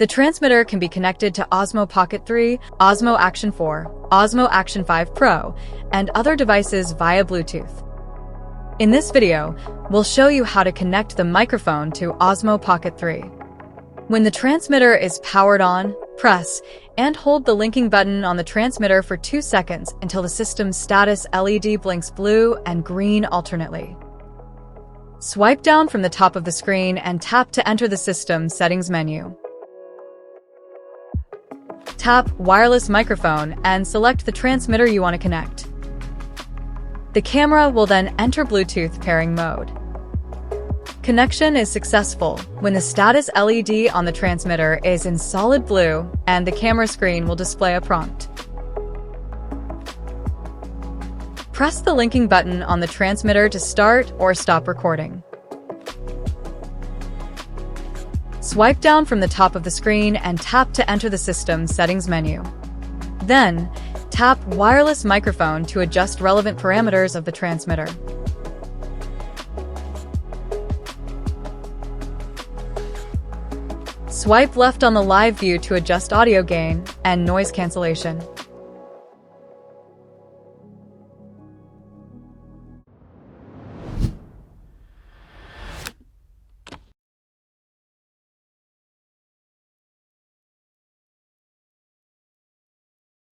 The transmitter can be connected to Osmo Pocket 3, Osmo Action 4, Osmo Action 5 Pro, and other devices via Bluetooth. In this video, we'll show you how to connect the microphone to Osmo Pocket 3. When the transmitter is powered on, press and hold the linking button on the transmitter for 2 seconds until the system's status LED blinks blue and green alternately. Swipe down from the top of the screen and tap to enter the system settings menu. Tap Wireless Microphone and select the transmitter you want to connect. The camera will then enter Bluetooth pairing mode. Connection is successful when the status LED on the transmitter is in solid blue and the camera screen will display a prompt. Press the linking button on the transmitter to start or stop recording. Swipe down from the top of the screen and tap to enter the system settings menu. Then, tap Wireless Microphone to adjust relevant parameters of the transmitter. Swipe left on the live view to adjust audio gain and noise cancellation.